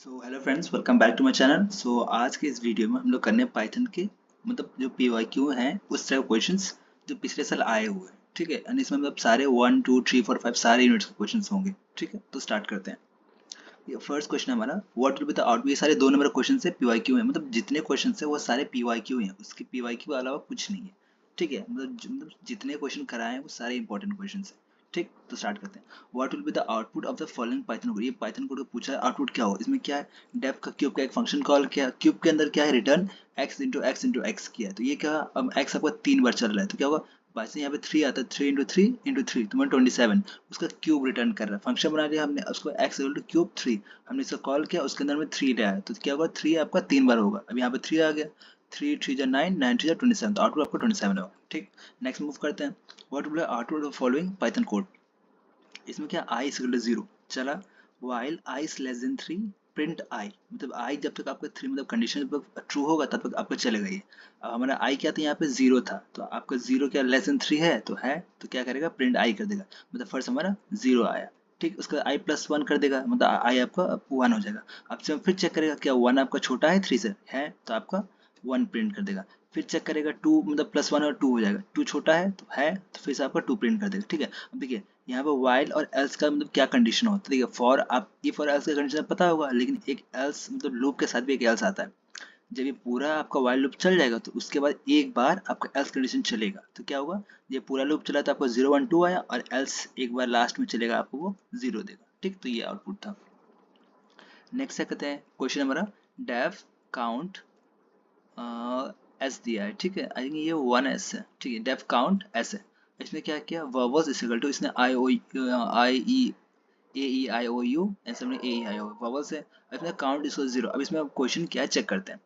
So hello friends, welcome back to my channel. आज के इस वीडियो में हम लोग करने पाइथन के जो पीवाईक्यू हैं उस तरह क्वेश्चंस जो पिछले साल आए हुए हैं। ठीक है, एंड इसमें सारे 1 2 3 4 5 सारे यूनिट्स के क्वेश्चंस होंगे। ठीक है, तो स्टार्ट करते हैं। ये फर्स्ट क्वेश्चन है हमारा, what will be the output. ये सारे 2 नंबर क्वेश्चन है, पीवाईक्यू है, जितने क्वेश्चन है वो सारे पीवाईक्यू हैं, उसके पीवाईक्यू के अलावा कुछ नहीं है। ठीक है, जितने क्वेश्चन कराए हैं वो सारे इंपॉर्टेंट क्वेश्चन है। ठीक, तो स्टार्ट करते हैं। What will be the output of the following Python code. ये पाइथन कोड को पूछा है आउटपुट क्या हो। इसमें क्या है, डेफ का क्यूब का एक फंक्शन कॉल किया, क्यूब के अंदर क्या है, रिटर्न x इंटू एक्स किया है। तो ये क्या, अब x आपका 3 बार चल रहा है, तो क्या होगा, बाईस यहाँ पे 3 आता है, 3 इंटू थ्री तो मैं 27, उसका क्यूब रिटर्न कर रहा है। फंक्शन बना लिया हमने, उसको x इक्वल टू क्यूब 3, हमने इसका कॉल किया, उसके अंदर में 3 लाया, तो क्या होगा, 3 आपका 3 बार होगा। अब यहाँ पे 3 आ गया, 3 3 जा 9, 9 3 जा 27, तो आउटपुट आपका 27 होगा। ठीक, नेक्स्ट मूव करते हैं। What will be output of following Python code. इसमें क्या, i इज इक्वल टू 0 चला, while i is less than 3 print i, i जब तक आपका 3 कंडीशन ट्रू होगा तब तक आपका चलेगा ये। अब हमारा i क्या था, यहाँ पे 0 था, तो आपका 0 क्या लेस देन 3 है, तो क्या करेगा, प्रिंट i कर देगा। फर्स्ट हमारा 0 आया। ठीक, उसका i प्लस 1 कर देगा, i आपका 1 हो जाएगा। अब से फिर चेक करेगा, क्या 1 आपका छोटा है 3 से, है तो आपका 1 प्रिंट कर देगा। फिर चेक करेगा 2, प्लस 1 और 2 हो जाएगा, 2 छोटा है तो फिर से आपका 2 प्रिंट कर देगा। ठीक है, अब देखिए यहाँ पे while और else का क्या कंडीशन होता है। देखिए फॉर, आप if और else का कंडीशन पता होगा, लेकिन एक else लूप के साथ भी एक else आता है। जब ये पूरा आपका while लूप चल जाएगा तो उसके बाद एक बार आपका else कंडीशन चलेगा, तो क्या होगा, ये पूरा लूप चला तो आपको 0 1 2 आया, और else एक बार लास्ट में चलेगा आपको वो 0 देगा। ठीक, तो ये आउटपुट था। नेक्स्ट क्या कहते हैं, क्वेश्चन हमारा, डेफ काउंट एस दिया है। ठीक है, आई थिंक ये 1s है। ठीक है, डेफ काउंट एस है। इसने क्या किया, वर्बल्स इज इक्वल टू, इसने आई ओ यू ऐसे में ए ई आई ओ वर्बल्स है। अब इसमें काउंट इसको 0। अब इसमें क्वेश्चन क्या है चेक करते हैं।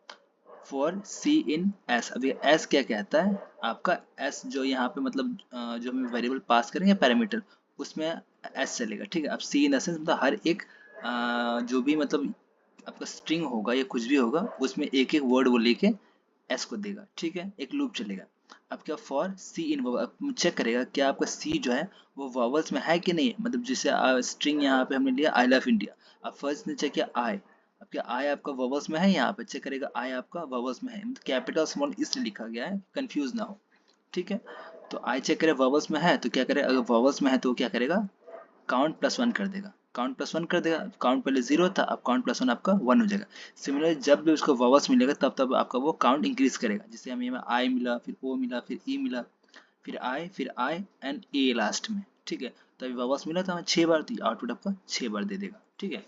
फॉर सी इन एस, अब ये एस क्या कहता है, आपका एस जो यहाँ पे जो हम वेरिएबल पास करेंगे पैरामीटर, उसमें एस चलेगा। ठीक है, अब सी इन एस हर एक जो भी आपका स्ट्रिंग होगा या कुछ भी होगा, उसमें एक एक वर्ड वो लेके एस को देगा। ठीक है, एक लूप चलेगा। अब क्या, for c in verb check करेगा क्या आपका सी जो है वो वॉवल्स में है कि नहीं है। जैसे स्ट्रिंग यहाँ पे हमने लिया आई लव इंडिया, अब फर्स्ट ने चेक किया आई, अब क्या आई आपका वॉवल्स में है, यहाँ पे चेक करेगा आई आपका वॉवल्स में है, कैपिटल स्मॉल इसलिए लिखा गया है, कंफ्यूज ना हो। ठीक है, तो आई चेक करे वॉवल्स में है, तो क्या करे, अगर वॉवल्स में है तो क्या करेगा, काउंट प्लस 1 कर देगा, काउंट प्लस 1 कर देगा। काउंट पहले 0 था, अब काउंट प्लस 1 आपका 1 हो जाएगा। सिमिलर जब भी उसको वॉवल्स मिलेगा तब तब आपका वो काउंट इंक्रीज करेगा। जैसे हमें आई मिला, फिर ओ मिला, फिर ई मिला, फिर आई एंड ए लास्ट में। ठीक है, तो अभी वॉवल्स मिला था हमें 6 बार, तो आउटपुट आपका 6 बार दे देगा। ठीक है,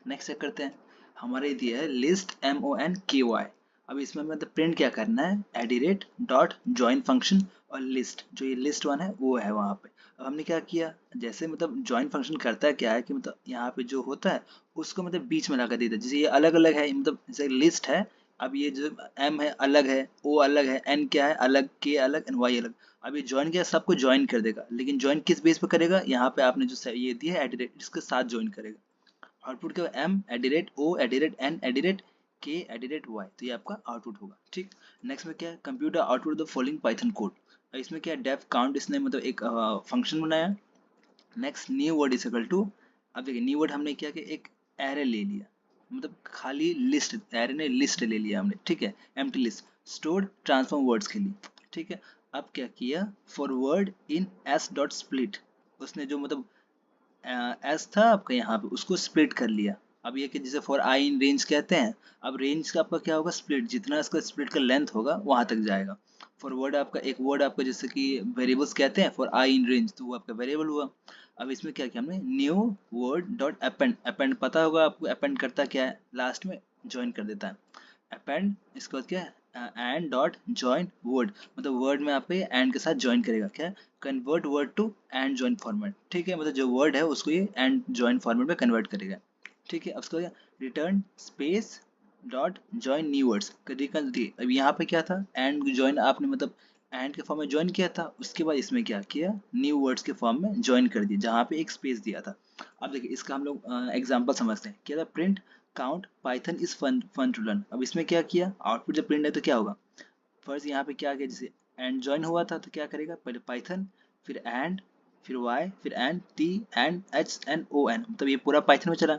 नेक्स्ट चेक करते हैं। हमारे दिया है लिस्ट MONKY। अब इसमें प्रिंट क्या करना है, एडिरेट डॉट जॉइन फंक्शन और लिस्ट, जो ये लिस्ट वन है वो है वहाँ पे। अब हमने क्या किया, जैसे जॉइन फंक्शन करता है क्या है कि यहाँ पे जो होता है उसको बीच में लगा देता है। जैसे ये अलग अलग है, जैसे लिस्ट है, अब ये जो M है अलग है, O अलग है, N क्या है अलग, K अलग एंड Y अलग। अब ये ज्वाइन किया, सबको ज्वाइन कर देगा, लेकिन ज्वाइन किस बेस पे करेगा, यहाँ पे आपने जो ये दिया है एडिरेट, इसके साथ ज्वाइन करेगा। आउटपुट क्या, एम एडिरेट ओ एडिरेट एन एडिरेट के एडिरेट वाई, तो ये आपका आउटपुट होगा। ठीक, नेक्स्ट में क्या है, computer output the following Python code. इसमें क्या है, डेफ काउंट, इसने एक फंक्शन बनाया। Next new word is equal to, अब देखिए न्यू वर्ड हमने क्या कि एक एरे ले लिया, खाली लिस्ट, एरे ने लिस्ट ले लिया हमने। ठीक है, empty list, stored transform words के लिए। ठीक है, अब क्या किया, for word in S dot split, उसने जो एस था आपका यहाँ पे, उसको स्प्लिट कर लिया। अब ये कि जैसे फॉर आई इन रेंज कहते हैं, अब रेंज का आपका क्या होगा, स्प्लिट, जितना इसका स्प्लिट का लेंथ होगा वहां तक जाएगा। फॉर वर्ड आपका एक वर्ड आपका जैसे कि वेरिएबल्स कहते हैं, फॉर आई इन रेंज, तो वो आपका वेरिएबल हुआ। अब इसमें क्या किया हमने, new word dot append, append पता होगा आपको, अपेंड करता क्या है, लास्ट में ज्वाइन कर देता है। अपेंड, इसके बाद क्या है, and dot join word, word में आपको ये एंड के साथ ज्वाइन करेगा। क्या है, convert word to and join format. ठीक है, जो वर्ड है उसको ये एंड जॉइन फॉर्मेट में कन्वर्ट करेगा। ठीक है, अब उसको return space dot join new words. अब यहाँ पे क्या था, एंड जॉइन आपने एंड के फॉर्म में ज्वाइन किया था, उसके बाद इसमें क्या किया, न्यू वर्ड्स के फॉर्म में ज्वाइन कर दिया, जहाँ पे एक स्पेस दिया था। अब देखिए इसका हम लोग एग्जाम्पल समझते हैं। क्या था, print count Python is fun to learn. अब इसमें क्या किया, आउटपुट जब प्रिंट है तो क्या होगा, फर्स्ट यहाँ पे क्या किया, जैसे एंड ज्वाइन हुआ था तो क्या करेगा, पहले पाइथन, फिर एंड, फिर वाई, फिर and T and H and O N, ये पूरा पाइथन में चला।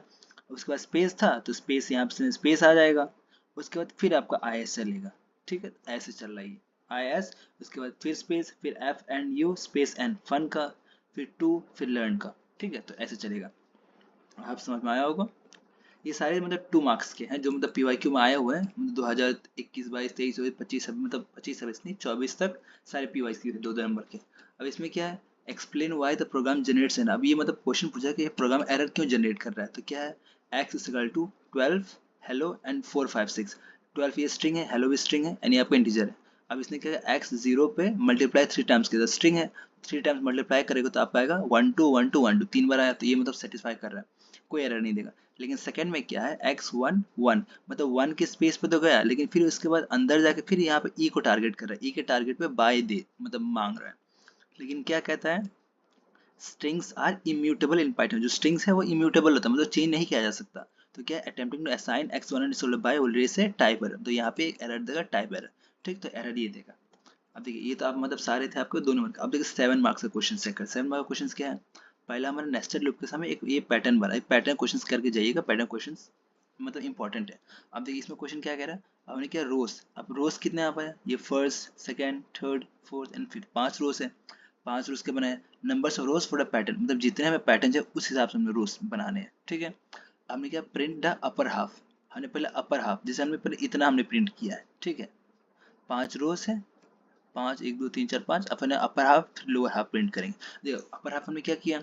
उसके बाद स्पेस था तो स्पेस यहाँ पे स्पेस आ जाएगा, उसके बाद फिर आपका आई एस चलेगा, ठीक है, ऐसे चल रहा है आई एस, उसके बाद फिर स्पेस, फिर F and U space N fun का, फिर टू, फिर लर्न का, ठीक है, तो ऐसे चलेगा। आप समझ में आया होगा। ये सारे मतलब 2 मार्क्स के हैं जो मतलब पीवाईक्यू में आए हुए हैं, मतलब 2021 22 23 24 25 मतलब 25 26 नहीं 24 तक सारे पीवाईक्यू थे 2 नंबर के। अब इसमें क्या है, explain why the program generates an, अब ये मतलब क्वेश्चन पूछा कि ये प्रोग्राम एरर क्यों जनरेट कर रहा है, तो क्या है, x is equal to 12 hello and 456, 12 ये स्ट्रिंग है, हेलो भी स्ट्रिंग है, यानी आपका इंटीजर है। अब इसने क्या है, x 0 पे मल्टीप्लाई 3 टाइम्स किया, स्ट्रिंग है, 3 टाइम्स मल्टीप्लाई करेगा तो आप आएगा 1 2 1 2 1 2, 3 बार आया, तो ये मतलब सेटिस्फाई कर रहा है, कोई एरर नहीं देगा। लेकिन सेकंड में क्या है, x1 1 मतलब 1 के स्पेस पे तो गया, लेकिन फिर उसके बाद अंदर जाके फिर यहाँ पे e को टारगेट कर रहा है, e के टारगेट पे बाय दे मतलब मांग रहा है। लेकिन क्या कहता है, strings are immutable in Python, जो स्ट्रिंग्स है वो इम्यूटेबल होता है, मतलब चेंज नहीं किया जा सकता। तो क्या attempting to assign x1 and solve by already से टाइप एरर, तो यहाँ पे एक एरर देगा टाइप एरर, ठीक, तो एरर ये देगा। अब देखिए ये तो आप मतलब सारे थे आपके 2 नंबर। अब देखिए 7 मार्क्स का क्वेश्चन चेक कर, 7 मार्क्स का क्वेश्चन क्या है, पहला हमारा नेस्टेड लूप के सामने एक ये पैटर्न बना है, पैटर्न क्वेश्चन करके जाइएगा, पैटर्न क्वेश्चन मतलब इंपॉर्टेंट है। अब देखिए इसमें क्वेश्चन क्या कह रहा है, हमने क्या रोज, अब रोज कितने आ पाए, ये first second third fourth and fifth 5 रोज है, 5 रोज के बनाए, numbers of rose for the pattern, मतलब जितने हमें पैटर्न है उस हिसाब से हमें रोज बनाने हैं, ठीक है। हमने क्या प्रिंट द अपर हाफ, हमने पहले अपर हाफ जैसे हमने पहले इतना हमने प्रिंट किया है, ठीक है, 5 रोज है, 5 1 2 3 4 5, अपने अपर हाफ फिर लोअर हाफ प्रिंट करेंगे। देखो अपर हाफ हमने क्या किया,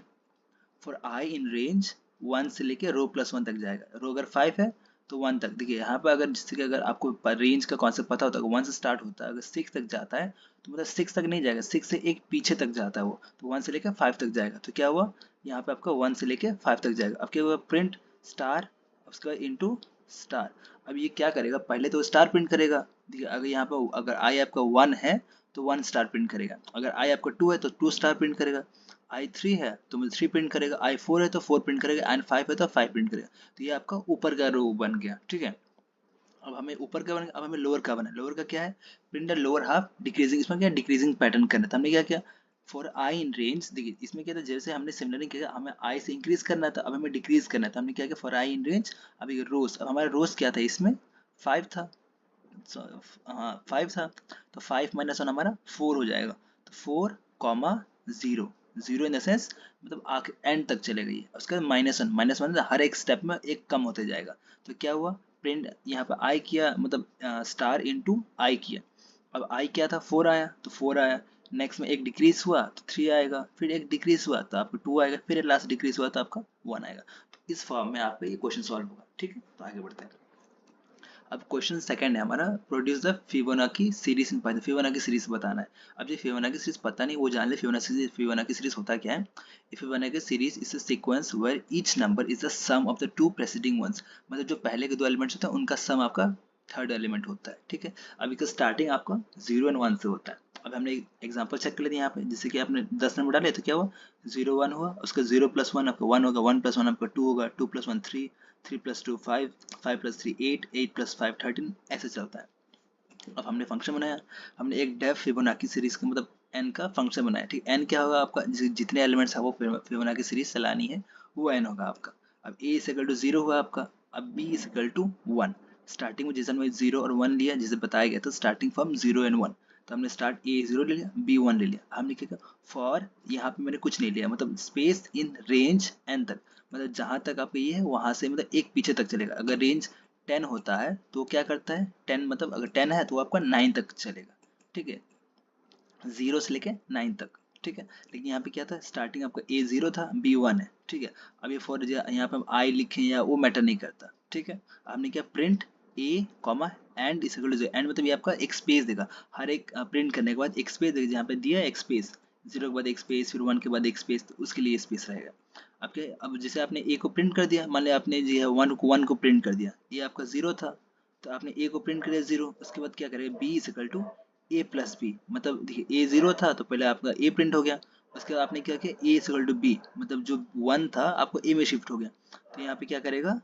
फॉर आई इन रेंज 1 से लेके रो प्लस 1 तक जाएगा, रो अगर 5 है तो 1 तक, देखिए यहाँ पे अगर जिससे कि अगर आपको रेंज का कॉन्सेप्ट पता होता है 1 से स्टार्ट होता है, अगर 6 तक जाता है तो मतलब 6 तक नहीं जाएगा, 6 से एक पीछे तक जाता है वो, तो 1 से लेकर 5 तक जाएगा, तो क्या हुआ यहाँ पे आपका 1 से लेके 5 तक जाएगा। अब क्या हुआ, प्रिंट स्टार, उसके बाद इंटू स्टार। अब ये क्या करेगा, पहले तो स्टार प्रिंट करेगा, देखिए अगर यहाँ पे अगर आई आपका 1 है तो 1 स्टार प्रिंट करेगा, अगर आई आपका 2 है तो 2 स्टार प्रिंट करेगा, आई 3 है तो मतलब 3 प्रिंट करेगा, आई 4 है तो 4 प्रिंट करेगा, एंड 5 है तो 5 प्रिंट करेगा। तो ये आपका ऊपर का रो बन गया, ठीक है। अब हमें ऊपर का बन गया, अब हमें लोअर का बना, लोअर का क्या है, print the lower half decreasing, इसमें क्या डिक्रीजिंग पैटर्न करना था, हमने क्या किया, फॉर आई इन रेंज, देखिए इसमें क्या था, जैसे हमने सिमिलरली किया, हमें आई से इंक्रीज करना था, अब हमें डिक्रीज करना था, हमने क्या किया, फॉर आई इन रेंज, अब ये रोज, अब हमारा रोज क्या था इसमें 5 था, हाँ 5 था, तो 5 माइनस 1 हमारा 4 हो जाएगा, तो 4 कॉमा 0, 0 इन द सेंस मतलब आखिर एंड तक चलेगा ये, उसके बाद -1, -1 हर एक स्टेप में एक कम होते जाएगा। तो क्या हुआ, प्रिंट यहाँ पे आई किया मतलब स्टार इनटू आई किया, अब आई क्या था 4 आया तो 4 आया, नेक्स्ट में एक डिक्रीज हुआ तो 3 आएगा, फिर एक डिक्रीज हुआ तो आपको 2 आएगा, फिर लास्ट डिक्रीज हुआ तो आपका 1 आएगा। तो इस फॉर्म में आपका ये क्वेश्चन सॉल्व होगा, ठीक है, तो आगे बढ़ते हैं। अब क्वेश्चन सेकंड है हमारा, produce the Fibonacci series in Python, Fibonacci series बताना है। अब ये फिबोनाची सीरीज पता नहीं वो जान ले, फिबोनाची सीरीज होता क्या है, Fibonacci series is a sequence where each number is the sum of the 2 preceding ones, मतलब जो पहले के 2 एलिमेंट्स होते हैं उनका सम आपका थर्ड एलिमेंट होता है, ठीक है। अब इसका स्टार्टिंग आपका 0 एंड 1 से होता है। अब हमने एक एग्जांपल चेक कर लेते हैं यहाँ पे, जैसे कि आपने 10 नंबर डाले तो क्या हुआ 0 1 हुआ, उसका 0 प्लस 1 आपका 1 होगा, 1 प्लस 1 आपका 2 होगा, 2 प्लस 1 3, 3 प्लस 2 5, 5 प्लस 3 8, 8 प्लस 5 13, ऐसे चलता है। अब हमने फंक्शन बनाया, हमने एक डेफ फिबोनाची सीरीज का मतलब n का फंक्शन बनाया, ठीक, n क्या होगा आपका, जितने एलिमेंट्स है वो फिबोनाची सीरीज चलानी है वो n होगा आपका। अब a इज इक्वल टू 0 हुआ आपका, अब b is equal to 1, starting में जैसे हमने 0 और 1 लिया जैसे बताया गया था, स्टार्टिंग फ्रॉम 0 एंड 1, तो हमने स्टार्ट a 0 ले लिया, b 1 ले लिया, हमने क्या किया फॉर, यहाँ पे मैंने कुछ नहीं लिया, मतलब स्पेस इन रेंज n तक, मतलब जहां तक आपका ये है वहां से मतलब एक पीछे तक चलेगा, अगर रेंज 10 होता है तो क्या करता है 10 मतलब अगर 10 है तो आपका 9 तक चलेगा, ठीक है, 0 से लेके 9 तक, ठीक है। लेकिन यहाँ पे क्या था, स्टार्टिंग आपका a 0 था, b 1 है, ठीक है। अब ये फॉर यहाँ पे हम i लिखें या वो मैटर नहीं करता, ठीक है। हमने क्या print a comma and is equal to 0, and मतलब ये आपका एक स्पेस देगा, हर एक प्रिंट करने के बाद एक स्पेस देगा, जहाँ पे दिया एक स्पेस, 0 के बाद एक स्पेस, फिर 1 के बाद एक स्पेस, तो उसके लिए स्पेस रहेगा। आपके अब जैसे आपने a को प्रिंट कर दिया, मान लिया आपने जो है 1 को प्रिंट कर दिया, ये आपका 0 था तो आपने a को प्रिंट कर दिया 0, उसके बाद क्या करेगा b is equal to A plus B, मतलब देखिए ए 0 था तो पहले आपका ए प्रिंट हो गया, उसके बाद आपने क्या किया ए इज इक्वल टू बी, मतलब जो 1 था आपको ए में शिफ्ट हो गया, तो यहाँ पे क्या करेगा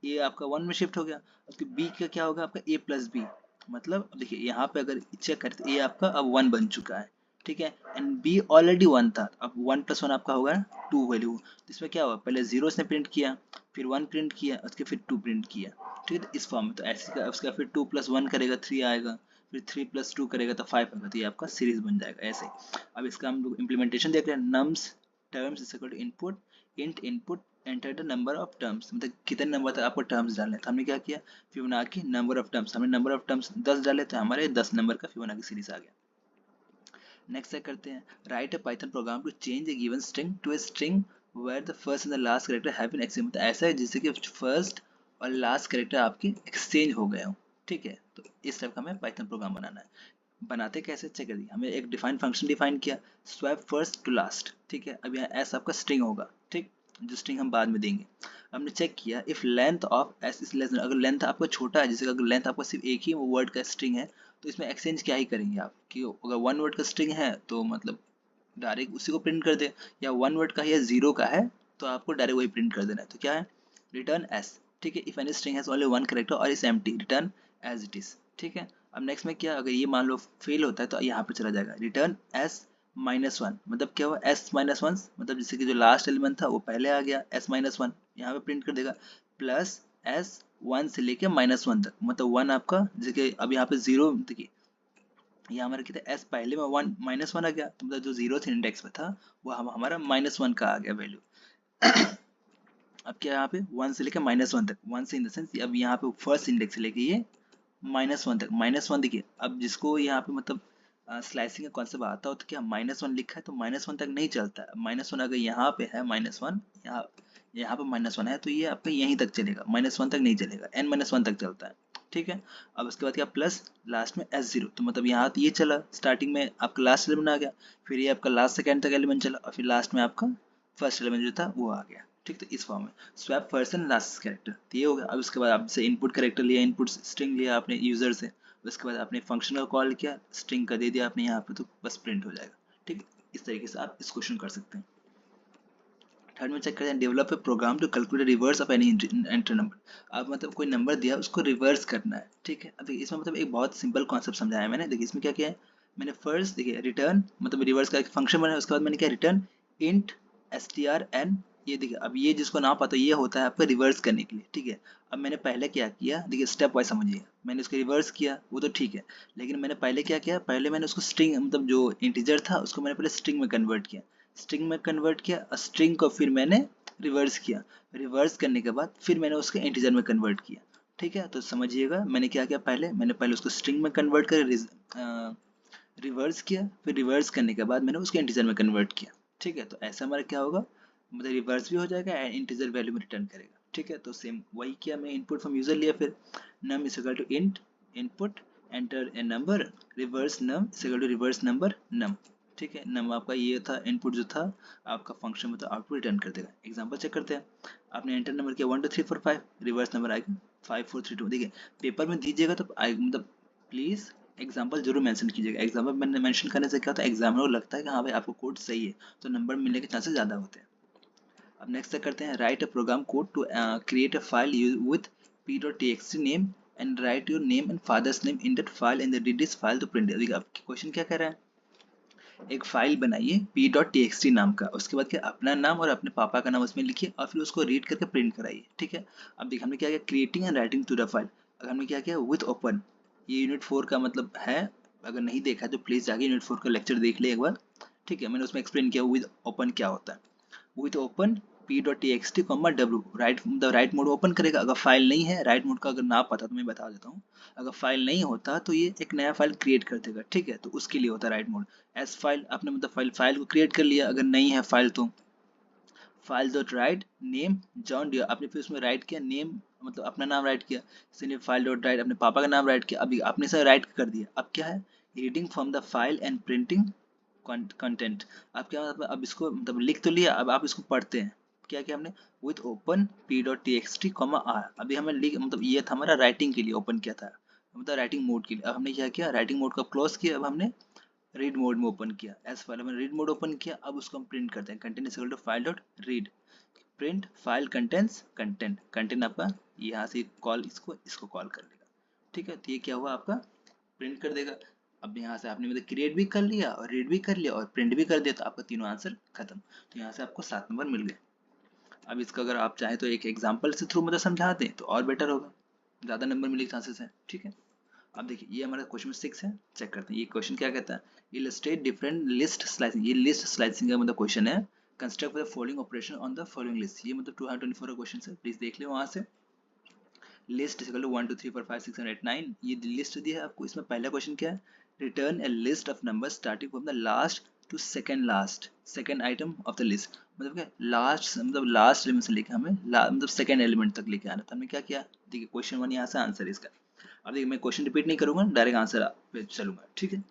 ए आपका 1 में शिफ्ट हो गया, उसके बी का क्या होगा आपका ए प्लस बी, मतलब देखिए यहाँ पे अगर चेक करें तो ए आपका अब 1 बन चुका है, ठीक है, एंड बी ऑलरेडी 1 था, अब 1 प्लस 1 आपका होगा 2 वैल्यू, तो इसमें क्या हुआ पहले 0 से प्रिंट किया, फिर 1 प्रिंट किया, उसके फिर 2 प्रिंट किया, ठीक है। तो इस फॉर्म में तो ऐसे का उसका फिर 2 + 1 करेगा 3 आएगा, फिर 3 + 2 करेगा तो 5 आएगा, तो ये आपका सीरीज बन जाएगा ऐसे। अब इसका हम लोग इम्प्लीमेंटेशन देख रहे हैं। Nums terms is equal to input, int input enter the number of terms, मतलब कितने नंबर तक आपको टर्म्स डालने हैं। तो हमने क्या किया, फिबोनाची नंबर ऑफ टर्म्स, हमने नंबर ऑफ टर्म्स 10 डाले तो हमारे 10 नंबर का फिबोनाची सीरीज आ गया। नेक्स्ट क्या करते हैं, write a Python program to change a given string to a string where the first and the last character have been exchange, मतलब ऐसा है जिससे कि फर्स्ट और लास्ट कैरेक्टर आपके एक्सचेंज हो गए हो, ठीक है। तो इस टाइप का हमें पाइथन प्रोग्राम बनाना है। बनाते कैसे, चेक करिए। हमें एक डिफाइन फंक्शन डिफाइन किया, स्वैप फर्स्ट टू लास्ट, ठीक है। अब यहाँ एस आपका स्ट्रिंग होगा, ठीक, जो स्ट्रिंग हम बाद में देंगे। हमने चेक किया if length of S is less than, अगर लेंथ आपका छोटा है, जैसे अगर लेंथ आपका सिर्फ एक ही वर्ड का स्ट्रिंग है, तो इसमें एक्सचेंज क्या ही करेंगे आप, कि अगर 1 वर्ड का स्ट्रिंग है तो मतलब डायरेक्ट उसी को प्रिंट कर दे, या 1 वर्ड का है या 0 का है तो आपको डायरेक्ट वही प्रिंट कर देना है। तो क्या है, रिटर्न एस, ठीक है। If any string has only 1 character और is empty, return as it is, ठीक है। अब नेक्स्ट में क्या, अगर ये मान लो फेल होता है तो यहाँ पे चला जाएगा रिटर्न एस -1, मतलब क्या हुआ, एस -1, मतलब जैसे कि जो लास्ट एलिमेंट था वो पहले आ गया, एस -1 यहाँ पे प्रिंट कर देगा, प्लस एस 1 से लेके -1 तक, मतलब 1 आपका, जैसे कि अब यहाँ पे 0, देखिए यहाँ हमारा कितना एस पहले में 1 -1 आ गया, तो मतलब जो 0th इंडेक्स में था वो हमारा -1 का आ गया वैल्यू। अब क्या यहाँ पे 1 से लेके -1 तक, 1 से इन द सेंस अब यहाँ पे फर्स्ट इंडेक्स से लेके ये -1 तक, -1 देखिए। अब जिसको यहाँ पे मतलब स्लाइसिंग का कॉन्सेप्ट आता हो तो क्या -1 लिखा है तो -1 तक नहीं चलता है। -1 अगर यहाँ पे है -1, यहाँ यहाँ पे -1 है तो ये आपका यहीं तक चलेगा, -1 तक नहीं चलेगा, n-1 तक चलता है, ठीक है। अब उसके बाद क्या, प्लस लास्ट में S0, तो मतलब यहाँ तो ये चला, स्टार्टिंग में आपका लास्ट एलिमेंट आ गया, फिर ये आपका लास्ट सेकेंड तक एलिमेंट चला, और फिर लास्ट में आपका फर्स्ट एलिमेंट जो था वो आ गया, ठीक। तो इस फॉर्म में swap first and last character, तो ये हो गया। अब उसके बाद आपसे इनपुट कैरेक्टर लिया, इनपुट स्ट्रिंग लिया आपने यूजर से, उसके बाद आपने फंक्शन का कॉल किया, स्ट्रिंग का दे दिया आपने यहाँ पे, तो बस प्रिंट हो जाएगा, ठीक। इस तरीके से आप इस क्वेश्चन कर सकते हैं। थर्ड में चेक करते हैं, develop a program to calculate reverse of any enter number. अब मतलब कोई नंबर दिया उसको रिवर्स करना है, ठीक है। अब देखिए इसमें मतलब एक बहुत सिंपल कॉन्सेप्ट समझाया मैंने। देखिए इसमें क्या किया है, मैंने फर्स्ट देखिए रिटर्न मतलब रिवर्स का एक फंक्शन बनाया, उसके बाद मैंने क्या रिटर्न इंट strn, ये देखिए अब ये जिसको ना पता ये होता है आपका रिवर्स करने के लिए, ठीक है। अब मैंने पहले क्या किया, देखिए स्टेप वाइज समझिए, मैंने उसको रिवर्स किया वो तो ठीक है, लेकिन मैंने पहले क्या किया, पहले मैंने उसको स्ट्रिंग मतलब जो इंटीजर था उसको मैंने पहले स्ट्रिंग में कन्वर्ट किया, स्ट्रिंग में कन्वर्ट किया, स्ट्रिंग को फिर मैंने रिवर्स किया, रिवर्स करने के बाद फिर मैंने उसको इंटीजर में कन्वर्ट किया, ठीक है। तो समझिएगा मैंने क्या किया, पहले मैंने पहले उसको स्ट्रिंग में कन्वर्ट कर रिवर्स किया, फिर रिवर्स करने के बाद मैंने उसको इंटीजर में कन्वर्ट किया, ठीक है। तो ऐसा हमारा क्या होगा, मतलब रिवर्स भी हो जाएगा एंड इंटीजर वैल्यू में रिटर्न करेगा, ठीक है। तो सेम वही किया, मैं इनपुट फ्रॉम यूजर लिया, फिर num is equal to int input enter a number, reverse num is equal to reverse number num, ठीक है। num आपका ये था इनपुट जो था आपका फंक्शन में, तो आउटपुट रिटर्न कर देगा। एग्जांपल चेक करते हैं, आपने एंटर नंबर किया 1 2 3 4 5, रिवर्स नंबर आएगा 5 4 3 2। देखिए पेपर में दीजिएगा तो मतलब प्लीज एग्जाम्पल जरूर मेंशन कीजिएगा, एग्जाम्पल मैंने मेंशन करने से क्या होता है, एग्जामिनर को लगता है कि हाँ भाई आपको कोड सही है, तो नंबर मिलने के चांसेस ज़्यादा होते हैं। अब नेक्स्ट करते हैं, write a program code to create a file with p.txt name and write your name and father's name in that file and read this file to print. देखिए अब क्वेश्चन क्या कह रहा है, एक फाइल बनाइए p.txt नाम का, उसके बाद क्या अपना नाम और अपने पापा का नाम उसमें लिखिए और फिर उसको रीड करके प्रिंट कराइए, ठीक है। अब देखिए हमने क्या किया, creating and writing to the file, अगर हमने क्या किया विथ ओपन, ये यूनिट 4 का मतलब है, अगर नहीं देखा तो प्लीज जाके यूनिट 4 का लेक्चर देख ले एक बार, ठीक है। मैंने उसमें एक्सप्लेन किया विद ओपन क्या होता है, with open p.txt w, right the right mode open करेगा। अगर फाइल नहीं है, राइट मोड का अगर ना पता तो मैं बता देता हूँ, अगर फाइल नहीं होता तो ये एक नया फाइल क्रिएट कर देगा, ठीक है। तो उसके लिए होता है राइट मोड। एस फाइल आपने मतलब फाइल को क्रिएट कर लिया, अगर नहीं है फाइल तो file dot write name John Deere, आपने फिर उसमें राइट किया नेम, मतलब अपना नाम राइट किया, इसलिए फाइल डॉट राइट अपने पापा का नाम राइट किया, अभी आपने से राइट कर दिया। अब क्या है, reading from the file and printing content. अब क्या मतलब, अब इसको मतलब लिख तो लिया, अब आप इसको पढ़ते हैं। क्या किया हमने, विथ ओपन p.txt r, अभी हमें लिख मतलब ये था हमारा राइटिंग के लिए ओपन किया था, मतलब राइटिंग मोड के लिए। अब हमने क्या किया, राइटिंग मोड को क्लोज किया, अब हमने रीड मोड में ओपन किया, एस फाइल में रीड मोड ओपन किया। अब उसको हम प्रिंट करते हैं, content is equal to file dot read, print file contents content, content आपका यहाँ से कॉल इसको कॉल कर लेगा, ठीक है। तो ये क्या हुआ आपका प्रिंट कर देगा। अब यहाँ से आपने मतलब क्रिएट भी कर लिया और रीड भी कर लिया और प्रिंट भी कर दिया, तो आपका तीनों आंसर खत्म। तो यहाँ से आपको 7 नंबर मिल गए। अब इसका अगर आप चाहें तो एक एग्जांपल से थ्रू मतलब समझा दें तो और बेटर होगा, ज़्यादा नंबर मिलने के चांसेस हैं। ठीक है, अब देखिए ये हमारा क्वेश्चन 6 है, चेक करते हैं ये क्वेश्चन क्या कहता है। इलस्ट्रेट डिफरेंट लिस्ट स्लाइसिंग, ये लिस्ट स्लाइसिंग का मतलब क्वेश्चन है। Construct the following operation on the following list, ये मतलब 224 का क्वेश्चन है, प्लीज देख ले वहां से। लिस्ट इक्वल टू 1 2 3 4 5 6 7 8 9, ये लिस्ट दी है आपको। इसमें पहला क्वेश्चन क्या है, return a list of numbers starting from the last to second last, second item of the list, मतलब क्या लास्ट मतलब लास्ट एलिमेंट से लेकर हमें मतलब सेकंड एलिमेंट तक लेके आना। तो हमने क्या किया, देखिए क्वेश्चन 1 यहाँ से आंसर इसका। अब देखिए मैं क्वेश्चन रिपीट नहीं करूंगा, डायरेक्ट आंसर पे चलूंगा। ठीक है,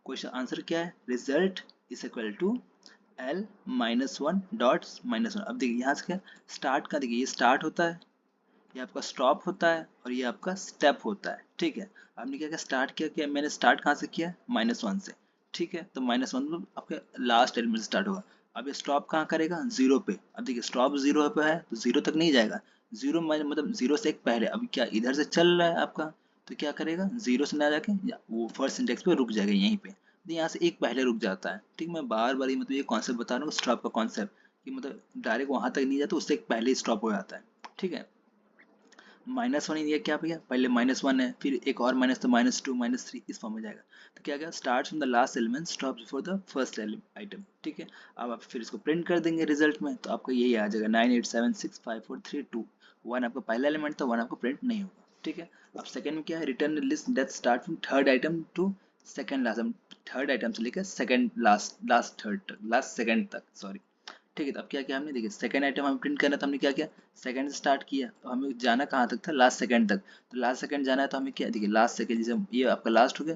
क्वेश्चन आंसर क्या है, result is equal to L -1 dot -1। अब देखिए यहाँ से क्या स्टार्ट का, देखिए ये स्टार्ट होता है, ये आपका स्टॉप होता है और ये आपका स्टेप होता है। ठीक है, आपने क्या क्या स्टार्ट किया, मैंने स्टार्ट कहाँ से किया, -1 से। ठीक है, तो -1 मतलब आपके लास्ट एलिमेंट स्टार्ट होगा। अब ये स्टॉप कहाँ करेगा, 0 पे। अब देखिए स्टॉप 0 पे है तो 0 तक नहीं जाएगा, 0 मतलब 0 से एक पहले। अब क्या इधर से चल रहा है आपका, तो क्या करेगा 0 से ना जाके वो फर्स्ट इंडेक्स पे रुक जाएगा यहीं पे, तो यहाँ से एक पहले रुक जाता है। ठीक, मैं बार बार मतलब ये कॉन्सेप्ट बता रहा हूँ स्टॉप का कॉन्सेप्ट, कि मतलब डायरेक्ट वहां तक नहीं जाता, उससे एक पहले स्टॉप हो जाता है। ठीक है, -1 ये क्या भैया, पहले -1 है, फिर एक और माइनस तो -2 -3 इस फॉर्म में जाएगा। तो क्या क्या start from the last element stop before the first item. ठीक है, अब आप फिर इसको प्रिंट कर देंगे रिजल्ट में, तो आपका यही आ जाएगा 9 8 7 6 5 4 3 2 1। आपका पहला एलिमेंट था, 1 आपको प्रिंट नहीं होगा। ठीक है, अब सेकंड में क्या है, return list that start from third item to second last, हम थर्ड आइटम से लेकर सेकंड लास्ट लास्ट थर्ड तक, लास्ट सेकंड तक सॉरी। ठीक है, तो अब क्या किया हमने, देखिए सेकंड आइटम हमें प्रिंट करना, तो हमने क्या किया, सेकंड से स्टार्ट किया, तो हमें जाना कहाँ तक था, लास्ट सेकंड तक। तो लास्ट सेकंड जाना है तो हमें क्या, देखिए लास्ट सेकंड, जैसे ये आपका लास्ट हो गया,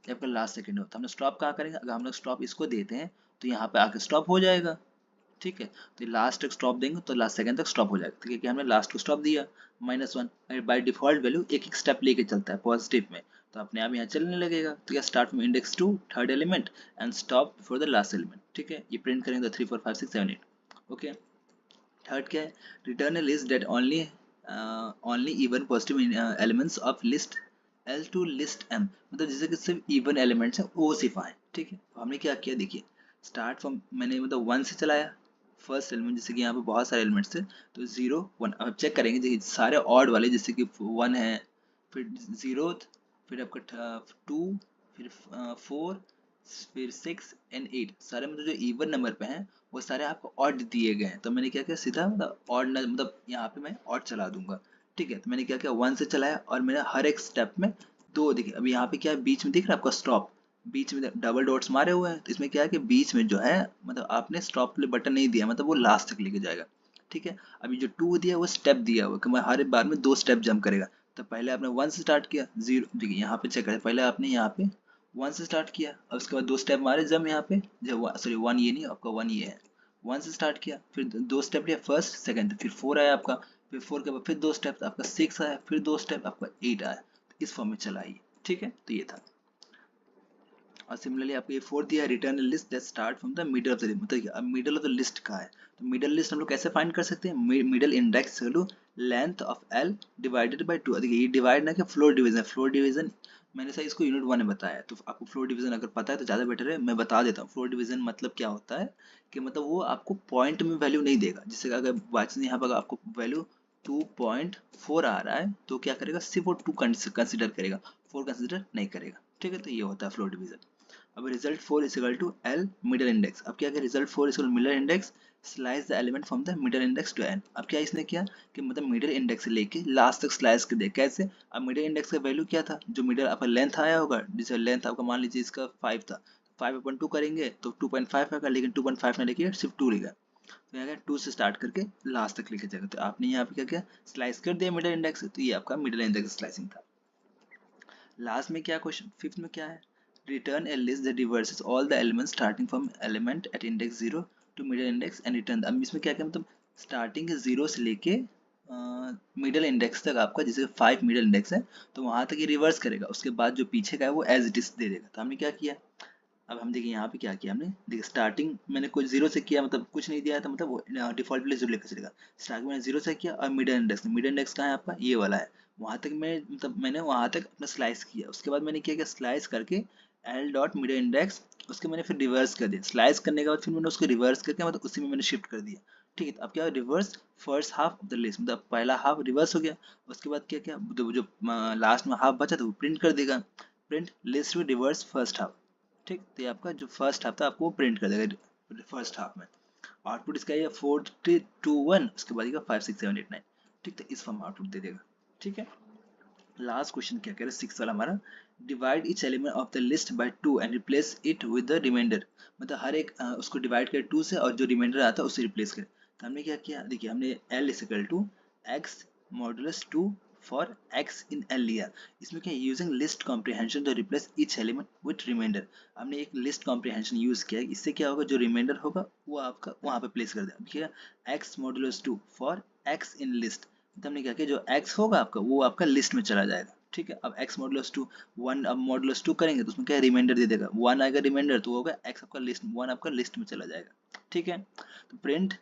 ये आपका लास्ट सेकंड हो, तो हमने स्टॉप कहाँ करेंगे, अगर हम लोग स्टॉप इसको देते हैं तो यहाँ पे आके स्टॉप हो जाएगा। ठीक है, तो लास्ट तक स्टॉप देंगे तो लास्ट सेकंड तक स्टॉप हो जाएगा, तो क्योंकि हमने लास्ट को स्टॉप दिया -1, बाय डिफॉल्ट वैल्यू एक एक स्टेप लेके चलता है पॉजिटिव में, तो अपने आप यहाँ चलने लगेगा। तो क्या start from index to third element and stop before the last element. ठीक है, ये प्रिंट करेंगे तो 3 4 5 6 7 8। ओके, थर्ड क्या है, return a list that only even positive elements of list L to list M, मतलब जैसे कि सिर्फ इवन एलिमेंट्स हैं वो सिर्फ आए। ठीक है, तो हमने क्या किया, देखिए स्टार्ट फ्रॉम मैंने मतलब 1 से चलाया फर्स्ट एलिमेंट, जैसे कि यहाँ पे बहुत सारे एलिमेंट्स थे, तो 0 1। अब चेक करेंगे, देखिए सारे ऑड वाले, जैसे कि 1 है, फिर 0, फिर आपका 2, फिर 4, फिर 6 एंड 8, सारे मतलब जो इवन नंबर पे हैं वो सारे आपको ऑड दिए गए हैं। तो मैंने क्या किया, सीधा मतलब ऑड मतलब यहाँ पे मैं ऑड चला दूंगा। ठीक है, तो मैंने क्या किया, 1 से चलाया और मैंने हर एक स्टेप में दो, देखिए अभी यहाँ पे क्या है, बीच में दिख रहा है आपका स्टॉप, बीच में डबल डॉट्स मारे हुए हैं, तो इसमें क्या है कि बीच में जो है मतलब आपने स्टॉप बटन नहीं दिया, मतलब वो लास्ट तक लेके जाएगा। ठीक है, अभी जो 2 दिया वो स्टेप दिया हुआ कि मैं हर एक बार में 2 स्टेप जंप करेगा। तो पहले आपने 1 से स्टार्ट किया, 0, देखिए यहाँ पे चेक करें, पहले आपने यहाँ पे 1 से स्टार्ट किया और उसके बाद 2 स्टेप मारे जब यहाँ पे, जब सॉरी 1 ये नहीं, आपका 1 ये है, 1 से स्टार्ट किया, फिर 2 स्टेप लिया फर्स्ट सेकंड, फिर 4 आया आपका, फिर 4 के बाद फिर 2 स्टेप आपका 6 आया, फिर 2 स्टेप आपका 8 आया, तो इस फॉर्म में चला आइए। ठीक है, तो ये था। और सिमिलरली आपको ये 4 दिया, return list that start from the middle of the list, मतलब अब मिडल ऑफ द लिस्ट कहाँ है, तो मिडल लिस्ट हम लोग कैसे फाइंड कर सकते हैं, middle index value length of L divided by 2। देखिए ये डिवाइड ना कि फ्लोर डिवीजन, फ्लोर डिवीजन मैंने सर इसको यूनिट 1 में बताया, तो आपको फ्लोर डिवीजन अगर पता है तो ज़्यादा बेटर है, मैं बता देता हूँ। फ्लोर डिवीजन मतलब क्या होता है कि मतलब वो आपको पॉइंट में वैल्यू नहीं देगा, जैसे अगर बाई चांस यहाँ पर आपको वैल्यू 2.4 आ रहा है तो क्या करेगा, सिर्फ वो 2 कंसिडर करेगा, 4 कंसिडर नहीं करेगा। ठीक है, तो ये होता है फ्लोर डिवीजन। अब result 4 is equal to L middle index, अब क्या result 4 is equal middle index slice the element from the middle index to N. अब क्या इसने किया कि मतलब मिडल इंडेक्स से लेके लास्ट तक स्लाइस कर दिया, कैसे, अब मिडल इंडेक्स का वैल्यू क्या था, जो मिडल आपका लेंथ आया होगा, जैसे लेंथ आपका मान लीजिए इसका 5 था, 5/2 करेंगे तो 2.5 आएगा, लेकिन 2.5 ना लेके सिर्फ 2 लेगा, तो यहाँ 2 से स्टार्ट करके लास्ट तक लेके जाएगा। तो आपने यहाँ पे क्या किया, स्लाइस कर दिया मिडल इंडेक्स, तो ये आपका मिडल इंडेक्स स्लाइसिंग था। लास्ट में क्या क्वेश्चन फिफ्थ में क्या है, return a list that reverses all the elements starting from element at index 0 to middle index and return। अब इसमें क्या क्या मतलब स्टार्टिंग 0 से लेके मिडल इंडेक्स तक आपका, जैसे 5 मिडल इंडेक्स है तो वहां तक ये रिवर्स करेगा, उसके बाद जो पीछे का है वो एज इट इज दे देगा। तो हमने क्या किया, अब हम देखिए यहाँ पे क्या किया हमने, देखिए स्टार्टिंग मैंने कुछ 0 से किया, मतलब कुछ नहीं दिया था, मतलब वो डिफॉल्ट प्लेस जो लेकर चलेगा, स्टार्टिंग मैंने 0 से किया और मिडल इंडेक्स कहाँ है आपका, ये वाला है, वहां तक मैं मतलब मैंने वहां तक अपना स्लाइस किया, उसके बाद मैंने क्या किया, स्लाइस करके एल डॉट मिडल इंडेक्स, उसके मैंने फिर रिवर्स कर दिया, स्लाइस करने के बाद फिर मैंने उसको रिवर्स करके मतलब उसी में मैंने शिफ्ट कर दिया, ठीक है। तो अब क्या reverse first half of the list, मतलब पहला हाफ रिवर्स हो गया, उसके बाद क्या क्या जो लास्ट में हाफ बचा था वो प्रिंट कर देगा, प्रिंट लिस्ट में रिवर्स फर्स्ट हाफ। ठीक, तो ये आपका जो फर्स्ट हाफ था आपको वो प्रिंट कर देगा फर्स्ट हाफ में। आउटपुट इसका ये 4 3 2 1, उसके बाद 5 6 7 8 9। ठीक, तो इस फॉर्म में आउटपुट दे देगा। ठीक है। लास्ट क्वेश्चन क्या कह रहे हैं, 6 वाला हमारा, divide each element of the list by 2 and replace it with the remainder, मतलब हर एक उसको डिवाइड करे 2 से और जो रिमाइंडर आता है उससे रिप्लेस करे। तो हमने क्या किया, देखिए हमने L is equal to X modulus 2 for x in L लिया। इसमें क्या using list comprehension to replace each element with remainder, हमने एक लिस्ट कॉम्प्रिहेंशन यूज किया। इससे क्या होगा, जो रिमाइंडर होगा वो आपका वहां पे प्लेस कर देगा। ठीक है, x modulus 2 for x in list, तो हमने क्या किया, जो x होगा आपका वो आपका लिस्ट में चला जाएगा। ठीक है, अब x मॉडुलस 2 1, अब मॉडुलस 2 करेंगे तो उसमें क्या रिमाइंडर दे देगा, 1 आएगा रिमाइंडर, तो होगा x आपका लिस्ट 1 आपका लिस्ट में चला जाएगा। ठीक है, तो print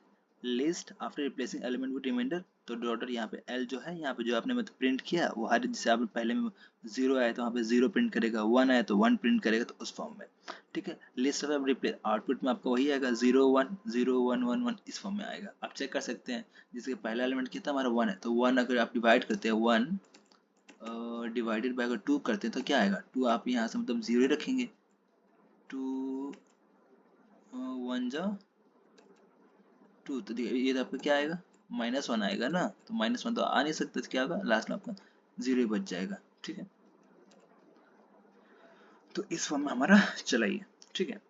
list after replacing element with remainder, तो डॉटर यहाँ पे L जो है, यहाँ पे जो आपने मतलब प्रिंट किया वो हर, जैसे आपने पहले में 0 आया तो वहाँ पे 0 प्रिंट करेगा, 1 आया तो 1 प्रिंट करेगा, तो उस फॉर्म में। ठीक है, लिस्ट ऑफ रिप्लेस आउटपुट में आपका वही आएगा 0 1 0 1 1 1, इस फॉर्म में आएगा। आप चेक कर सकते हैं, जिसके पहला एलिमेंट कितना हमारा 1 है, तो 1 अगर आप डिवाइड करते हैं 1 डिवाइडेड बाय अगर 2 करते हैं तो क्या आएगा, 2 आप यहाँ से मतलब 0 रखेंगे, 2 1 जा 2, तो ये तो आपका क्या आएगा, -1 आएगा ना, तो -1 तो आ नहीं सकता, तो क्या होगा लास्ट में आपका 0 ही बच जाएगा। ठीक है, तो इस फॉर्म में हमारा चला ही है। ठीक है,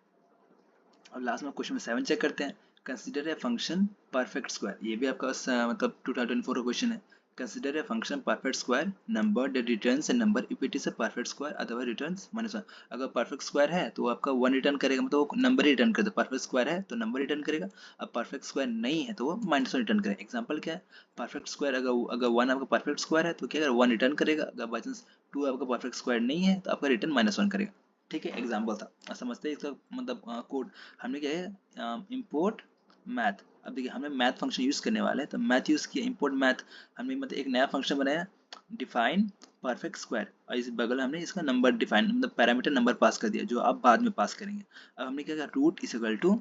अब लास्ट में क्वेश्चन 7 चेक करते हैं, consider a function perfect square, ये भी आपका मतलब 2024 का क्वेश्चन है। Consider a function perfect square number that returns A number if it is a perfect square अथवा रिटर्न्स -1, अगर परफेक्ट स्क्वायर है तो आपका 1 रिटर्न करेगा, मतलब वो नंबर ही रिटर्न करता है, परफेक्ट स्क्वायर है तो नंबर रिटर्न करेगा, अब परफेक्ट स्क्वायर नहीं है तो वो -1 रिटर्न करेगा। एग्जांपल क्या है, परफेक्ट स्क्वायर अगर 1 आपका परफेक्ट स्क्वायर है तो क्या करेगा, 1 रिटर्न करेगा, अगर बाई चांस 2 आपका परफेक्ट स्क्वायर नहीं है तो आपका रिटर्न -1 करेगा। ठीक है, एग्जाम्पल था, समझते हैं इसका मतलब कोड। हमने क्या है, इम्पोर्ट मैथ, अब देखिए हमें मैथ फंक्शन यूज करने वाले हैं, तो मैथ यूज किया, इम्पोर्ट मैथ, हमने मतलब एक नया फंक्शन बनाया, डिफाइन परफेक्ट स्क्वायर, और इस बगल हमने इसका नंबर डिफाइन मतलब पैरामीटर नंबर पास कर दिया, जो आप बाद में पास करेंगे। अब हमने क्या किया, root is equal to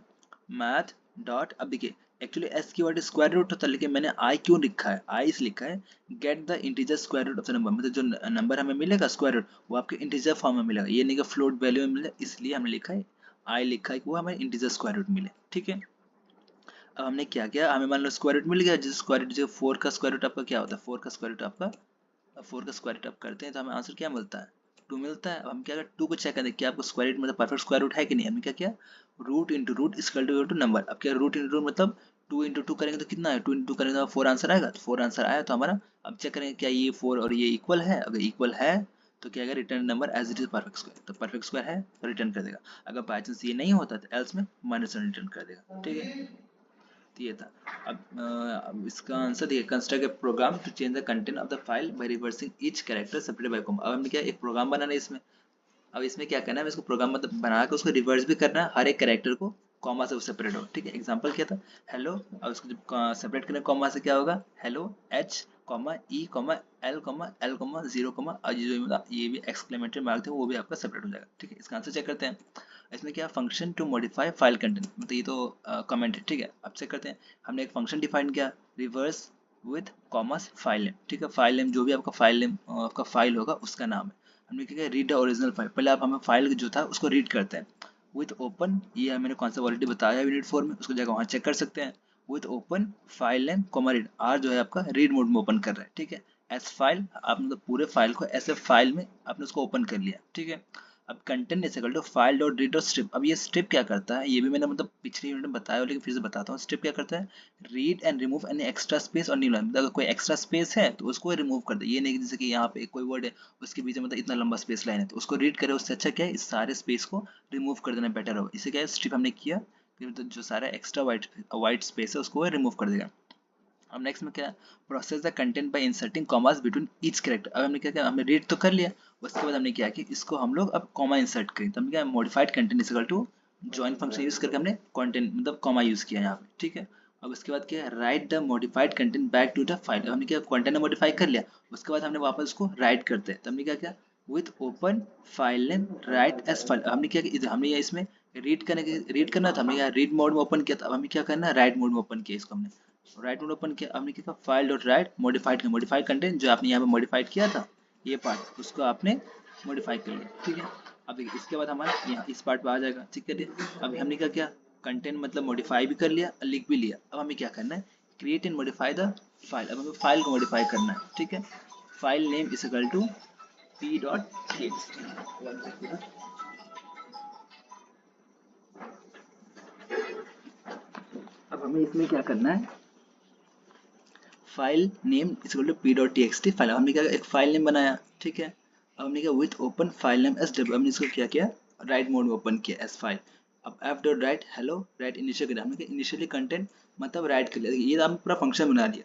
math dot, अब देखिए एक्चुअली एस की वर्ड स्क्वायर रूट होता है, लेकिन मैंने आई क्यों लिखा है, आई इस लिखा है get the integer square root of the number, मतलब जो नंबर हमें मिलेगा स्क्वायर रूट वो आपके इंटीजर फॉर्म में मिलेगा, ये नहीं कि फ्लोट वैल्यू में मिलेगा, इसलिए हमने लिखा है आई लिखा है कि वो हमें इंटीजर स्क्वायर रूट मिले। ठीक है, अब हमने क्या किया, हमें मान लो स्क्वायर रूट मिल गया, जिस स्क्वायर रूट जो 4 का स्क्वायर रूट आपका क्या होता है, 4 का स्क्वायर रूट आपका, 4 का स्क्वायर रूट आप करते हैं तो हमें आंसर क्या मिलता है, 2 मिलता है। अब हम क्या करें, 2 को चेक करें कि आपको स्क्वायर रूट मतलब परफेक्ट स्क्वायर रूट है कि नहीं, हमने क्या किया, root into root equal to number. अब क्या रूट इंटू रूट मतलब 2 इंटू 2 करेंगे तो कितना है, 2 इंटू करेंगे तो 4 आंसर आएगा, तो 4 आंसर आया तो हमारा, अब चेक करेंगे क्या ये 4 और ये इक्वल है, अगर इक्वल है तो क्या आएगा, return number as it is perfect square, तो परफेक्ट स्क्वायर है तो रिटर्न कर देगा, अगर बाई चांस ये नहीं होता तो एल्स में -1 रिटर्न कर देगा। ठीक है, तो ये था। अब इसका आंसर देखिए, construct a program to change the content of the file by reversing each character separated by comma. अब हमने क्या एक प्रोग्राम बनाना है इसमें, अब इसमें क्या करना है, इसको प्रोग्राम मतलब बना के उसको रिवर्स भी करना है, हर एक कैरेक्टर को कॉमा से सेपरेट हो। ठीक है, एग्जांपल क्या था, हेलो, और उसको जब सेपरेट करें कॉमा से क्या होगा, हेलो एच कॉमा ई comma L comma L comma 0 comma, और ये जो मतलब ये भी एक्सक्लेमेटरी मार्क थे वो भी आपका सेपरेट हो जाएगा। ठीक है, इसका आंसर चेक करते हैं। इसमें क्या function to modify file content, मतलब ये तो कमेंट है। ठीक है, अब चेक करते हैं, हमने एक फंक्शन डिफाइन किया, reverse with commerce file name. ठीक है, फाइल नेम जो भी आपका फाइल नेम आपका फाइल होगा उसका नाम है। हमने क्या किया, रीड द ओरिजिनल फाइल, पहले आप हमें फाइल जो था उसको रीड करते हैं, विथ ओपन, ये मैंने कॉन्सेप्ट ऑलरेडी बताया यूनिट 4 में, उसको जाकर वहाँ चेक कर सकते हैं, with open file name comma read, R जो है आपका रीड मोड में ओपन कर रहा है। ठीक है, एस फाइल, आप मतलब पूरे फाइल को ऐसे फाइल में आपने उसको ओपन कर लिया। ठीक है, अब content is equal to file dot read dot strip. अब ये स्ट्रिप क्या करता है, ये भी मैंने मतलब पिछले यूनिट में बताया, लेकिन फिर से बताता हूँ, स्ट्रिप क्या करता है, read and remove any extra space और न्यू लाइन, मतलब अगर कोई एक्स्ट्रा स्पेस है तो उसको रिमूव कर दे, ये नहीं कि जैसे कि यहाँ पे कोई वर्ड है उसके बीच में मतलब इतना लंबा स्पेस लाइन है तो उसको रीड करे, उससे अच्छा क्या है इस सारे स्पेस को रिमूव कर देना बेटर होगा। इसे क्या है, स्ट्रिप हमने किया, फिर तो जो सारा एक्स्ट्रा वाइट स्पेस है उसको रिमूव कर देगा। अब नेक्स्ट में क्या, process the content bye inserting commas between each character. अब हमने क्या किया, हमने रीड तो कर लिया, उसके बाद हमने क्या कि इसको हम लोग अब कॉमा इंसर्ट करें, तो हमने क्या modified content is equal to join function use करके हमने कंटेंट मतलब कॉमा यूज किया यहाँ पे। ठीक है, अब उसके बाद क्या है, write the modified content back to the file. हमने क्या कंटेंट मॉडिफाई कर लिया, उसके बाद हमने वापस उसको राइट करते हैं, तो हमने क्या किया, with open file name right S file. हमने क्या किया, हमने इसमें रीड करना था, हमने यहाँ रीड मोड में ओपन किया था। अब हमें क्या करना है, राइट मोड में ओपन किया इसको हमने। राइट मोड ओपन किया, हमने क्या file dot right modified content जो आपने यहाँ पे मॉडिफाइड किया था ये पार्ट, उसको आपने मॉडिफाई कर लिया, ठीक है। अब देखिए इसके बाद हमारा यहाँ इस पार्ट पे आ जाएगा, ठीक है। अभी हमने क्या किया, कंटेंट मतलब मॉडिफाई भी कर लिया और लिख भी लिया। अब हमें क्या करना है, create and modify the file. अब हमें फाइल को मॉडिफाई करना है, ठीक है। File name is equal to p.txt। अब हमें इसमें क्या करना है, file name is equal to p.txt file. हमने क्या एक फाइल नेम बनाया, ठीक है। अब हमने क्या with open file name S W, हमने इसको क्या किया, राइट मोड में ओपन किया एस फाइल। अब F dot right hello right initial किया, हमने इनिशियली कंटेंट मतलब राइट कर लिया, ये हमने पूरा फंक्शन बना लिया,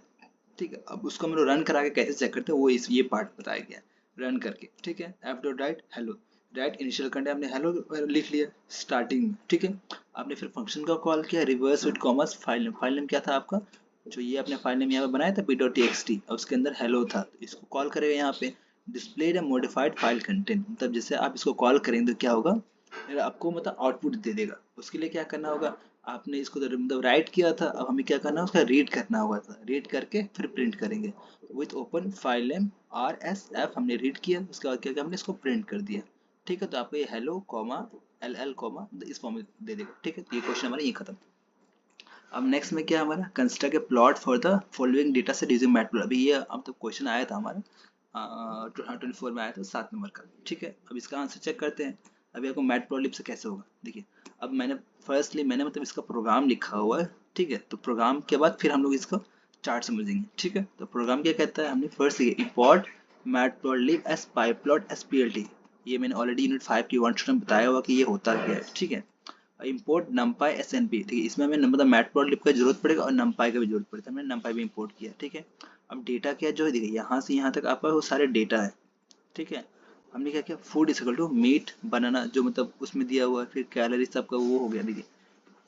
ठीक है। अब उसको हम लोग रन करा के कैसे चेक करते हैं वो इस ये पार्ट बताया गया रन करके, ठीक है। F dot right hello right initial content हमने हेलो लिख लिया स्टार्टिंग में, ठीक है। आपने फिर फंक्शन का कॉल किया reverse with commerce file name क्या था आपका, जो ये अपने फाइल नेम यहाँ पे बनाया था p.txt और उसके अंदर हेलो था, तो इसको कॉल करेगा यहाँ पे डिस्प्लेड ए मॉडिफाइड फाइल कंटेंट, मतलब जैसे आप इसको कॉल करेंगे तो क्या होगा, फिर आपको मतलब आउटपुट दे देगा। उसके लिए क्या करना होगा, आपने इसको मतलब राइट किया था, अब हमें क्या करना है उसका रीड करना होगा था, रीड करके फिर प्रिंट करेंगे with open file name RSF। हमने रीड किया, उसके बाद क्या किया हमने इसको प्रिंट कर दिया, ठीक है। तो आपको ये हेलो कॉमा LL कॉमा इस फॉर्म में दे देगा, ठीक है। तो ये क्वेश्चन हमारा ये खत्म। अब नेक्स्ट में क्या हमारा, construct A plot for the following data set using matplot. अभी ये अब तो क्वेश्चन आया था हमारा 24 में आया था 7 नंबर का, ठीक है। अब इसका आंसर चेक करते हैं। अभी आपको मैटप्लॉट से कैसे होगा, देखिए। अब मैंने मतलब इसका प्रोग्राम लिखा हुआ है, ठीक है। तो प्रोग्राम के बाद फिर हम लोग इसको चार्ट समझेंगे, ठीक है। तो प्रोग्राम क्या कहता है, हमने फर्स्ट लिखा import matplotlib as pyplot as PLT। ये मैंने ऑलरेडी यूनिट 5 की 1 में बताया हुआ कि ये होता क्या है, ठीक है। इंपोर्ट numpy snp, ठीक है। इसमें हमें मतलब मैटप्लॉटलिब का जरूरत पड़ेगा और numpy का भी जरूरत पड़ेगा, हमने numpy भी इंपोर्ट किया, ठीक है। अब डेटा क्या जो है, देखिए यहाँ से यहाँ तक आपका वो सारे डेटा है, ठीक है। हमने क्या किया, food is equal to meat banana जो मतलब उसमें दिया हुआ है, फिर कैलोरीज आपका वो हो गया, देखिए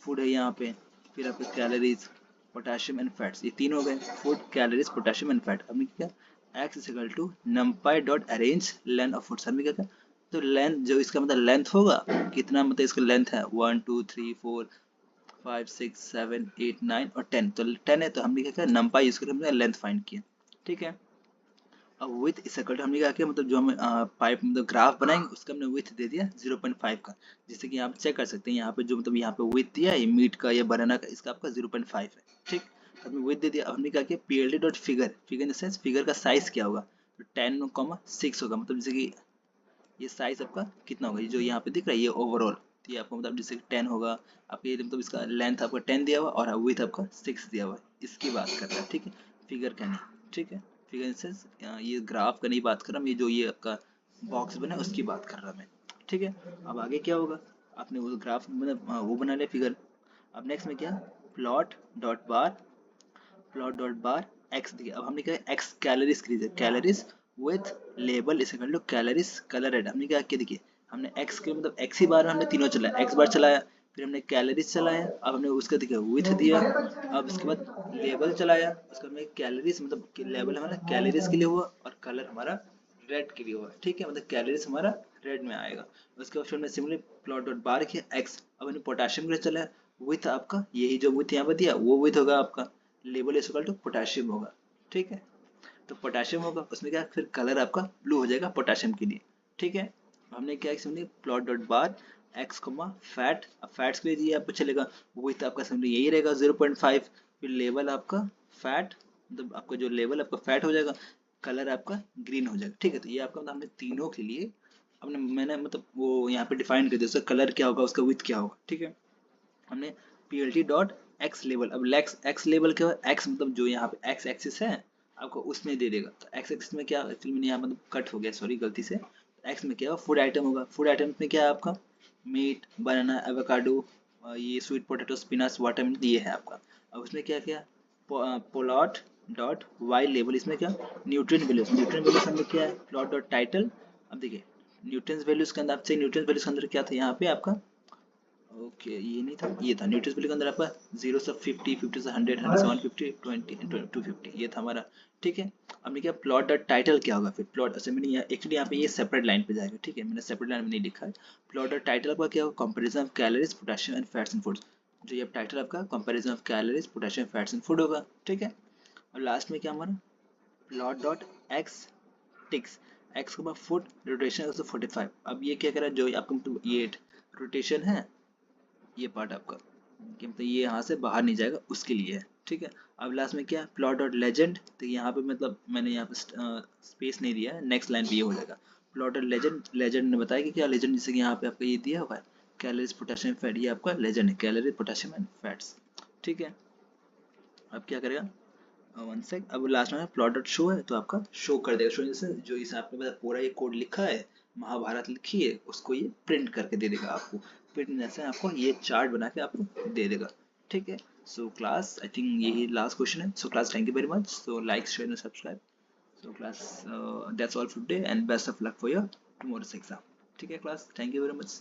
फूड है यहाँ पे, फिर आपका कैलोरीज पोटेशियम एंड फैट्स, ये तीन हो गए, food calories potassium and fat. हमने क्या, X is equal to numpy dot arange length of foods. हमने क्या किया, तो लेंथ जो इसका मतलब लेंथ होगा कितना, मतलब इसका लेंथ है 1 2 3 4 5 6 7 8 9 और 10, तो 10 है, तो हमने क्या किया numpy यूज करके हमने लेंथ फाइंड किया, ठीक है। अब विथ इस इक्वल हमने क्या किया, मतलब जो हम पाइप मतलब ग्राफ बनाएंगे उसका हमने विथ दे दिया 0.5 का, जिससे कि आप चेक कर सकते हैं यहाँ पे जो मतलब यहाँ पे विथ दिया है मीट का या बनाना का, इसका आपका 0.5 है, ठीक। तो हमने विथ दे दिया। अब हमने क्या किया PLT dot figure, figure in sense figure का साइज क्या होगा, तो 10,6 होगा, मतलब जैसे कि ये साइज आपका कितना होगा, ये जो यहाँ पे दिख रहा है ये ओवरऑल, तो ये आपको मतलब जैसे 10 होगा आपके, ये मतलब इसका लेंथ आपका 10 दिया हुआ और विथ आपका 6 दिया हुआ है, इसकी बात कर रहा है, ठीक है। फिगर का नहीं, ठीक है। फिगर इन सेंस ये ग्राफ का नहीं बात कर रहा मैं, ये जो ये आपका बॉक्स बना है उसकी बात कर रहा मैं, ठीक है। अब आगे क्या होगा, आपने वो ग्राफ मतलब वो बना लिया फिगर। अब नेक्स्ट में क्या, प्लॉट डॉट बार एक्स, देखिए अब हमने क्या एक्स कैलोरीज खरीदे, calories with label is equal to calories colour red. हमने क्या किया, देखिए हमने एक्स के मतलब एक्स ही बार में हमने तीनों चलाया, एक्स बार चलाया, फिर हमने कैलोरीज चलाया, अब हमने उसका देखिए विथ दिया, अब उसके बाद लेबल चलाया, उसका हमने कैलोरीज मतलब लेबल हमारा कैलोरीज के लिए हुआ और कलर हमारा रेड के लिए हुआ, ठीक है। मतलब कैलोरीज हमारा रेड में आएगा। उसके बाद फिर हमने सिमिलरली प्लॉट डॉट बार किया एक्स, अब हमने पोटेशियम के लिए चलाया, विथ आपका यही जो विथ यहाँ पर दिया वो विथ होगा आपका label is equal to potassium होगा, ठीक है। तो पोटेशियम होगा उसमें क्या फिर कलर आपका ब्लू हो जाएगा पोटेशियम के लिए, ठीक है। हमने क्या समझे plot dot bar X comma fat, अब फैट्स के लिए दिया आपको चलेगा विथ आपका समझे यही रहेगा 0.5, फिर लेवल आपका फैट मतलब आपका जो लेवल आपका फैट हो जाएगा, कलर आपका ग्रीन हो जाएगा, ठीक है। तो ये आपका मतलब हमने तीनों के लिए हमने मैंने मतलब वो यहाँ पे डिफाइन कर दिया उसका कलर क्या होगा उसका विथ क्या होगा, ठीक है। हमने PLT डॉट एक्स लेवल, अब एक्स लेवल क्या है, एक्स मतलब जो यहाँ पे एक्स एक्सिस है आपको उसमें दे देगा, तो एक्स एक्सिस में क्या एक्चुअली मैंने यहाँ मतलब कट हो गया सॉरी गलती से, एक्स में क्या फूड आइटम होगा, फूड आइटम में क्या है आपका मीट बनाना एवोकाडो ये स्वीट पोटैटो स्पिनच वाटरमेलन ये है आपका। अब उसमें क्या क्या प्लॉट डॉट वाई लेवल, इसमें क्या न्यूट्रिएंट वैल्यूज हमने क्या है प्लॉट डॉट टाइटल। अब देखिए न्यूट्रिएंट वैल्यूज के अंदर आपसे न्यूट्रिएंट वैल्यूज के अंदर क्या था यहाँ पे आपका ओके, ये नहीं था, ये था न्यूट्रिशबिलिटी के अंदर आपका 0 से 50, 50 से 100, 100 से 150, 20 एंड 250, ये था हमारा। ठीक है, हमने क्या प्लॉट डॉट टाइटल क्या होगा फिर प्लॉट, अच्छा मैंने यहाँ एक्चुअली यहाँ पे ये सेपरेट लाइन पे जाएगा। ठीक है, मैंने सेपरेट लाइन में नहीं लिखा है। प्लॉट डॉट टाइटल आपका क्या होगा, comparison of calories potassium and fats and foods. जो ये टाइटल आपका comparison of calories potassium fats and food होगा। ठीक है, और लास्ट में क्या हमारा plot dot X ticks, X के बाद फुट रोटेशन 45। अब ये क्या करा, जो आपका मतलब ये रोटेशन है, ये पार्ट आपका कि मतलब ये यहाँ से बाहर नहीं जाएगा उसके लिए है। ठीक है, अब लास्ट में क्या प्लॉट डॉट लेजेंड, तो यहाँ पे मतलब मैंने यहाँ पे स्पेस नहीं दिया है, नेक्स्ट लाइन पे ये हो जाएगा प्लॉट डॉट लेजेंड। लेजेंड ने बताया कि क्या लेजेंड, जैसे कि यहाँ पे आपका ये दिया हुआ है कैलोरीज पोटेशियम फैट, ये आपका लेजेंड है, कैलोरी पोटेशियम एंड फैट्स। ठीक है, अब क्या करेगा, वन सेक, अब लास्ट में प्लॉट डॉट शो है तो आपका शो कर देगा। शो जैसे जो इस आपने मतलब पूरा ये कोड लिखा है, महाभारत लिखी है, उसको ये प्रिंट करके दे देगा आपको। प्रिंट जैसे आपको ये चार्ट बना के आपको दे देगा। ठीक है, सो क्लास आई थिंक यही लास्ट क्वेश्चन है। So class thank you very much, so like share and subscribe. So class that's all for today and best of luck for your tomorrow's exam. ठीक है class, thank you very much.